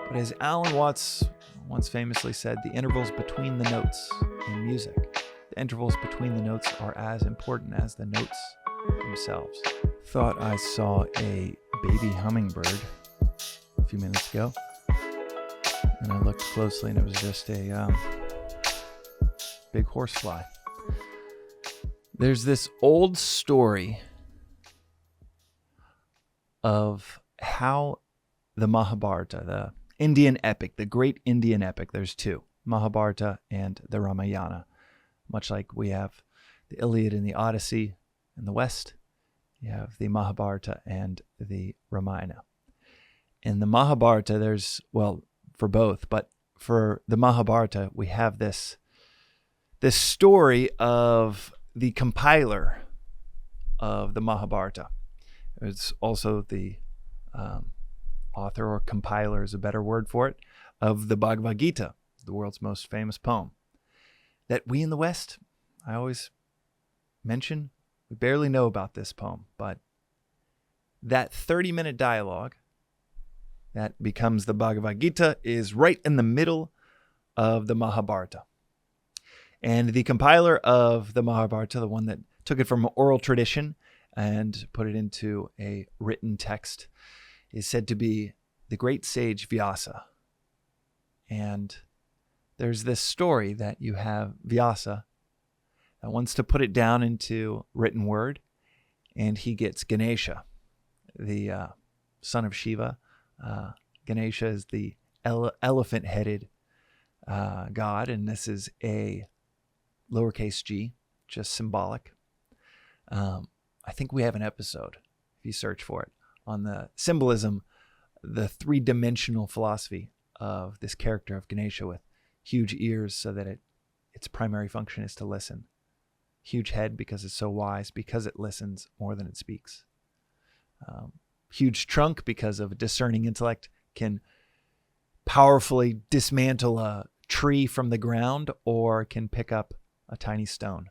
But as Alan Watts once famously said, the intervals between the notes in music, the intervals between the notes are as important as the notes themselves. Thought I saw a baby hummingbird a few minutes ago, and I looked closely and it was just a big horsefly. There's this old story of how the Mahabharata, the Indian epic, the great Indian epic, there's two, Mahabharata and the Ramayana. Much like we have the Iliad and the Odyssey in the West, you have the Mahabharata and the Ramayana. In the Mahabharata, there's, well, for both, but for the Mahabharata, we have this story of the compiler of the Mahabharata. It's also the author, or compiler is a better word for it, of the Bhagavad Gita, the world's most famous poem, that we in the West, I always mention, we barely know about this poem, but that 30-minute dialogue that becomes the Bhagavad Gita is right in the middle of the Mahabharata. And the compiler of the Mahabharata, the one that took it from oral tradition and put it into a written text, is said to be the great sage Vyasa. And there's this story that you have Vyasa that wants to put it down into written word, and he gets Ganesha, the son of Shiva. Ganesha is the elephant-headed god, and this is a lowercase g, just symbolic. I think we have an episode, if you search for it, on the symbolism, the three-dimensional philosophy of this character of Ganesha with huge ears so that its primary function is to listen. Huge head because it's so wise, because it listens more than it speaks. Huge trunk because of a discerning intellect, can powerfully dismantle a tree from the ground or can pick up a tiny stone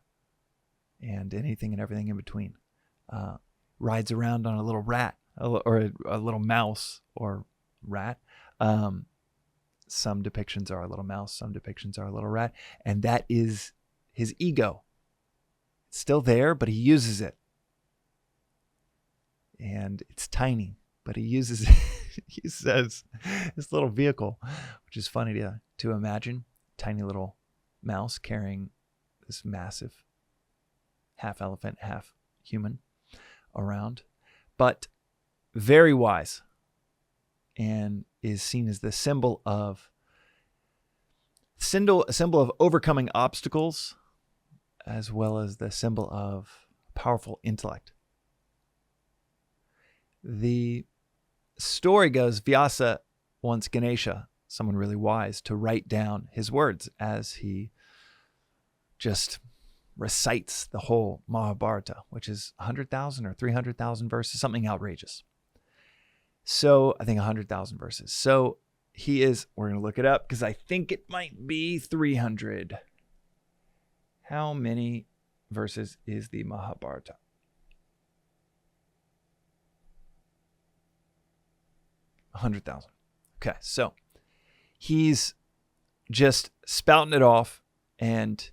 and anything and everything in between. Rides around on a little rat or a little mouse or rat. Some depictions are a little mouse, some depictions are a little rat, and that is his ego. It's still there, but he uses it. And it's tiny, but he uses it. He says this little vehicle, which is funny to imagine. Tiny little mouse carrying this massive half elephant, half human around, but very wise, and is seen as the symbol of overcoming obstacles, as well as the symbol of powerful intellect. The story goes, Vyasa wants Ganesha, someone really wise, to write down his words as he just recites the whole Mahabharata, which is 100,000 or 300,000 verses, something outrageous. So I think 100,000 verses. So we're going to look it up because I think it might be 300. How many verses is the Mahabharata? $100,000. Okay, so he's just spouting it off, and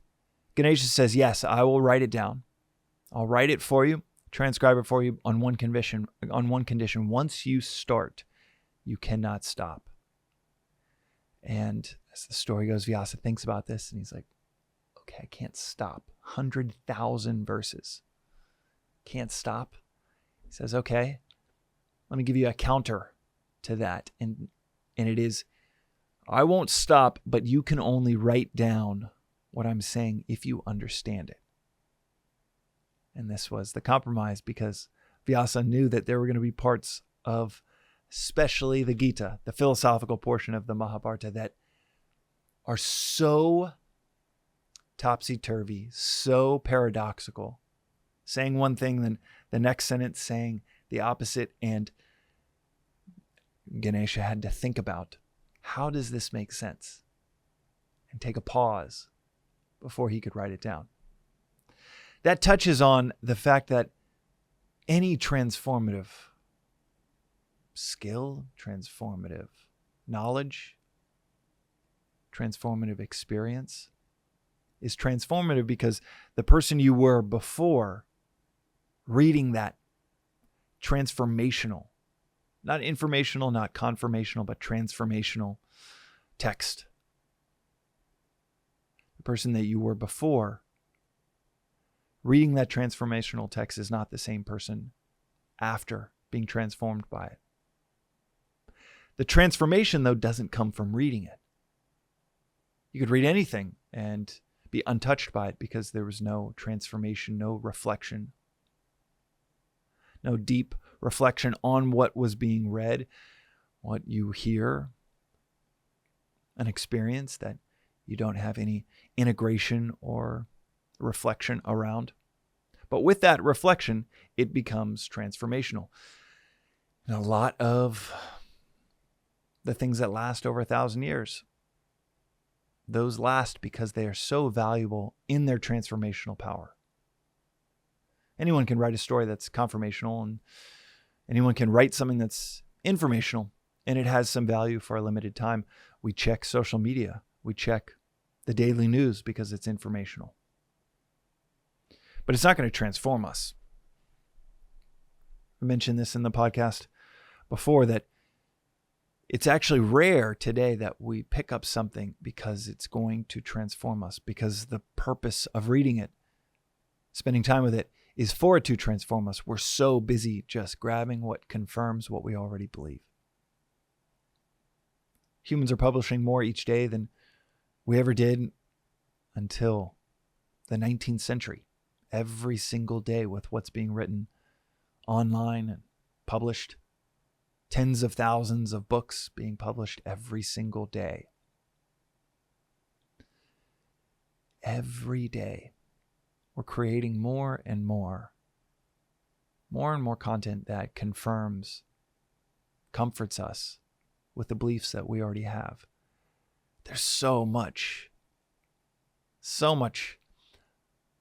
Ganesha says, yes, I will write it down. I'll write it for you, transcribe it for you on one condition. Once you start, you cannot stop. And as the story goes, Vyasa thinks about this, and he's like, okay, I can't stop. 100,000 verses. Can't stop. He says, okay, let me give you a counter to that. And it is, I won't stop, but you can only write down what I'm saying if you understand it. And this was the compromise, because Vyasa knew that there were going to be parts of, especially the Gita, the philosophical portion of the Mahabharata, that are so topsy-turvy, so paradoxical, saying one thing, then the next sentence saying the opposite. And Ganesha had to think about, how does this make sense? And take a pause before he could write it down. That touches on the fact that any transformative skill, transformative knowledge, transformative experience is transformative because the person you were before reading that transformational, not informational, not confirmational, but transformational text. The person that you were before reading that transformational text is not the same person after being transformed by it. The transformation, though, doesn't come from reading it. You could read anything and be untouched by it because there was no transformation, no reflection, no deep reflection on what was being read, what you hear, an experience that you don't have any integration or reflection around. But with that reflection, it becomes transformational. And a lot of the things that last over 1,000 years, those last because they are so valuable in their transformational power. Anyone can write a story that's confirmational, and anyone can write something that's informational, and it has some value for a limited time. We check social media. We check the daily news because it's informational. But it's not going to transform us. I mentioned this in the podcast before, that it's actually rare today that we pick up something because it's going to transform us, because the purpose of reading it, spending time with it, is for it to transform us. We're so busy just grabbing what confirms what we already believe. Humans are publishing more each day than we ever did until the 19th century. Every single day with what's being written online and published. Tens of thousands of books being published every single day. Every day, we're creating more and more content that confirms, comforts us with the beliefs that we already have. There's so much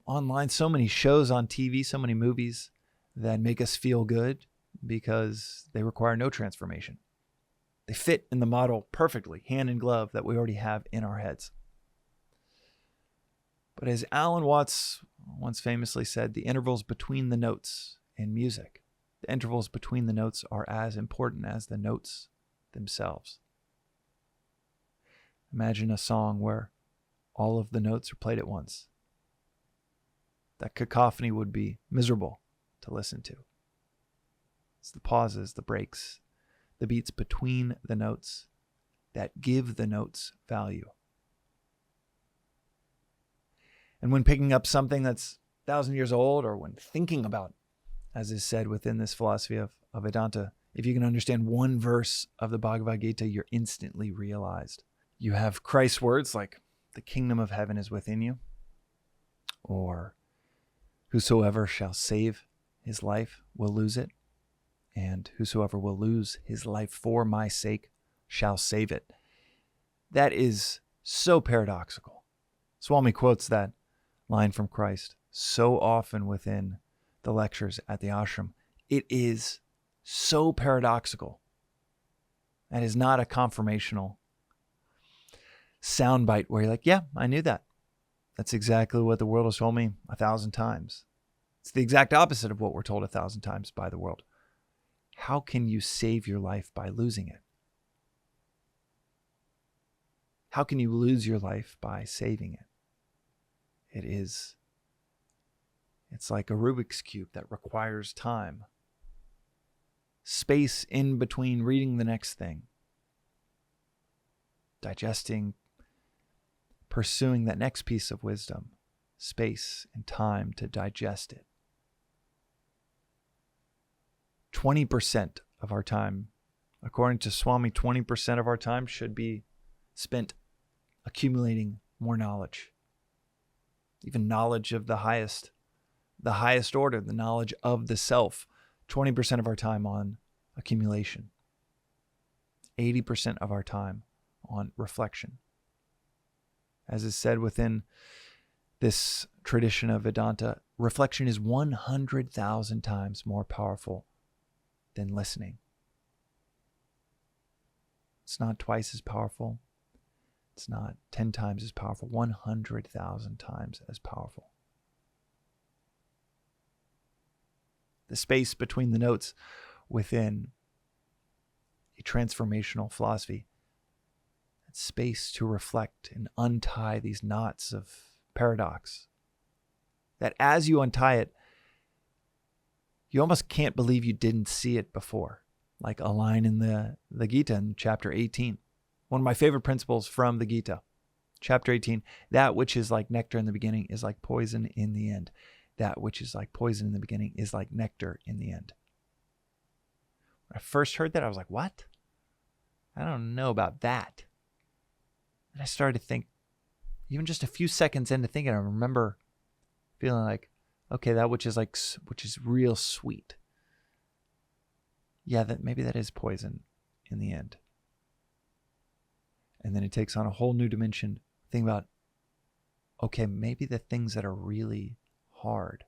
online, so many shows on TV, so many movies that make us feel good because they require no transformation. They fit in the model perfectly, hand in glove, that we already have in our heads. But as Alan Watts once famously said, the intervals between the notes in music, the intervals between the notes are as important as the notes themselves. Imagine a song where all of the notes are played at once. That cacophony would be miserable to listen to. It's the pauses, the breaks, the beats between the notes that give the notes value. And when picking up something that's 1,000 years old, or when thinking about, as is said within this philosophy of Vedanta, if you can understand one verse of the Bhagavad Gita, you're instantly realized. You have Christ's words like, the kingdom of heaven is within you, or whosoever shall save his life will lose it, and whosoever will lose his life for my sake shall save it. That is so paradoxical. Swami quotes that line from Christ so often within the lectures at the ashram. It is so paradoxical. That is not a confirmational soundbite where you're like, yeah, I knew that. That's exactly what the world has told me 1,000 times. It's the exact opposite of what we're told 1,000 times by the world. How can you save your life by losing it? How can you lose your life by saving it? It's like a Rubik's Cube that requires time, space in between reading the next thing, digesting, pursuing that next piece of wisdom, space and time to digest it. 20% of our time, according to Swami, 20% of our time should be spent accumulating more knowledge. Even knowledge of the highest order, the knowledge of the self. 20% of our time on accumulation. 80% of our time on reflection. As is said within this tradition of Vedanta, reflection is 100,000 times more powerful than listening. It's not twice as powerful. It's not 10 times as powerful, 100,000 times as powerful. The space between the notes within a transformational philosophy, that space to reflect and untie these knots of paradox, that as you untie it, you almost can't believe you didn't see it before. Like a line in the Gita in chapter 18. One of my favorite principles from the Gita, chapter 18, that which is like nectar in the beginning is like poison in the end. That which is like poison in the beginning is like nectar in the end. When I first heard that, I was like, what? I don't know about that. And I started to think, even just a few seconds into thinking, I remember feeling like, okay, that which is real sweet. Yeah, maybe that is poison in the end. And then it takes on a whole new dimension. Think about, okay, maybe the things that are really hard,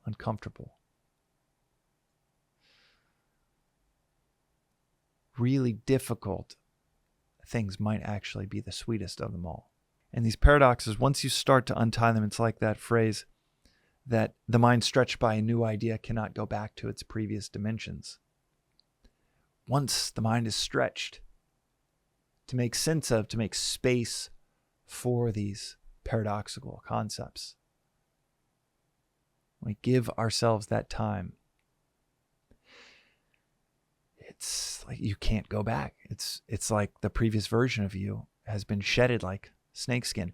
uncomfortable, really difficult things might actually be the sweetest of them all. And these paradoxes, once you start to untie them, it's like that phrase that the mind stretched by a new idea cannot go back to its previous dimensions. Once the mind is stretched to make sense of, to make space for these paradoxical concepts, we give ourselves that time. It's like you can't go back. It's like the previous version of you has been shedded like snakeskin.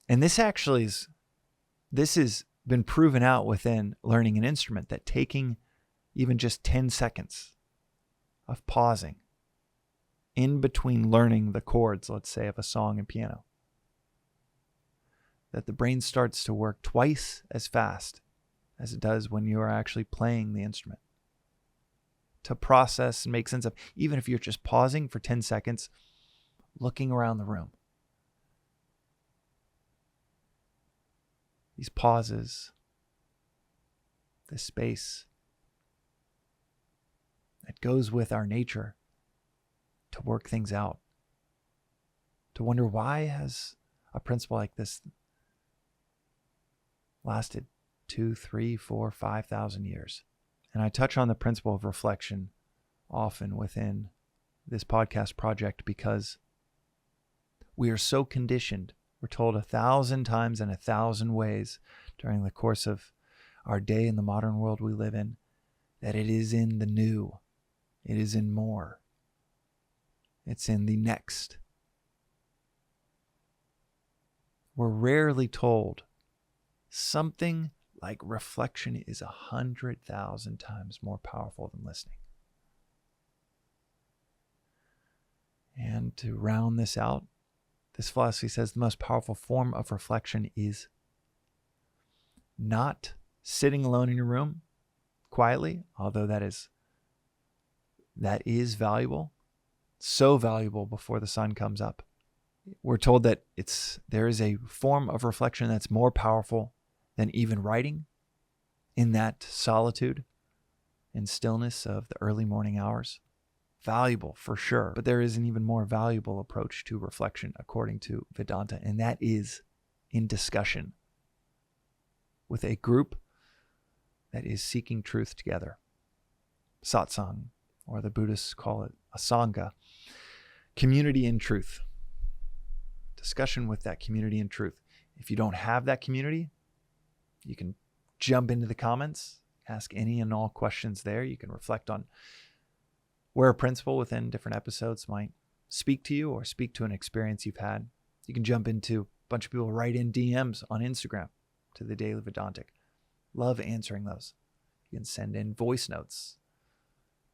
And this has been proven out within learning an instrument, that taking even just 10 seconds of pausing in between learning the chords, let's say, of a song and piano, that the brain starts to work twice as fast as it does when you are actually playing the instrument, to process and make sense of, even if you're just pausing for 10 seconds, looking around the room. These pauses, this space that goes with our nature to work things out, to wonder, why has a principle like this lasted 2, 3, 4, 5,000 years? And I touch on the principle of reflection often within this podcast project because we are so conditioned. We're told 1,000 times in 1,000 ways during the course of our day in the modern world we live in that it is in the new. It is in more. It's in the next. We're rarely told something like reflection is 100,000 times more powerful than listening. And to round this out, this philosophy says the most powerful form of reflection is not sitting alone in your room quietly, although that is valuable, so valuable before the sun comes up. We're told that there is a form of reflection that's more powerful than even writing in that solitude and stillness of the early morning hours. Valuable for sure, but there is an even more valuable approach to reflection according to Vedanta, and that is in discussion with a group that is seeking truth together. Satsang, or the Buddhists call it a sangha, community in truth. Discussion with that community in truth. If you don't have that community, you can jump into the comments, ask any and all questions there. You can reflect on where a principle within different episodes might speak to you or speak to an experience you've had. You can jump into, a bunch of people write in DMs on Instagram to the Daily Vedantic. Love answering those. You can send in voice notes.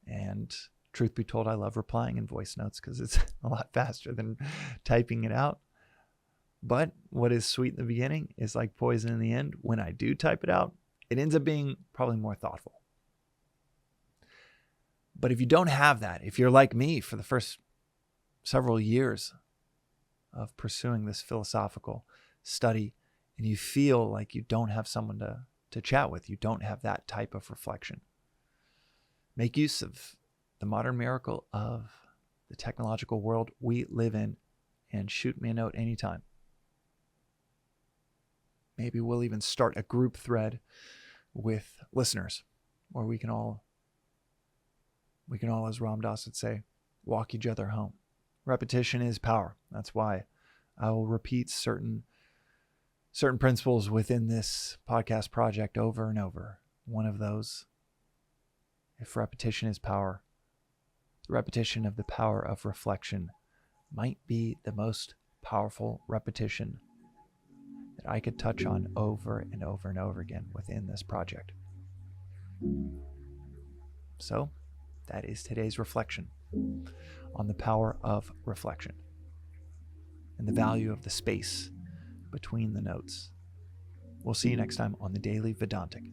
And truth be told, I love replying in voice notes because it's a lot faster than typing it out. But what is sweet in the beginning is like poison in the end. When I do type it out, it ends up being probably more thoughtful. But if you don't have that, if you're like me for the first several years of pursuing this philosophical study, and you feel like you don't have someone to chat with, you don't have that type of reflection, make use of the modern miracle of the technological world we live in, and shoot me a note anytime. Maybe we'll even start a group thread with listeners where we can all, as Ram Dass would say, walk each other home. Repetition is power. That's why I will repeat certain principles within this podcast project over and over. One of those, if repetition is power, the repetition of the power of reflection might be the most powerful repetition that I could touch on over and over and over again within this project. So, that is today's reflection on the power of reflection and the value of the space between the notes. We'll see you next time on the Daily Vedantic.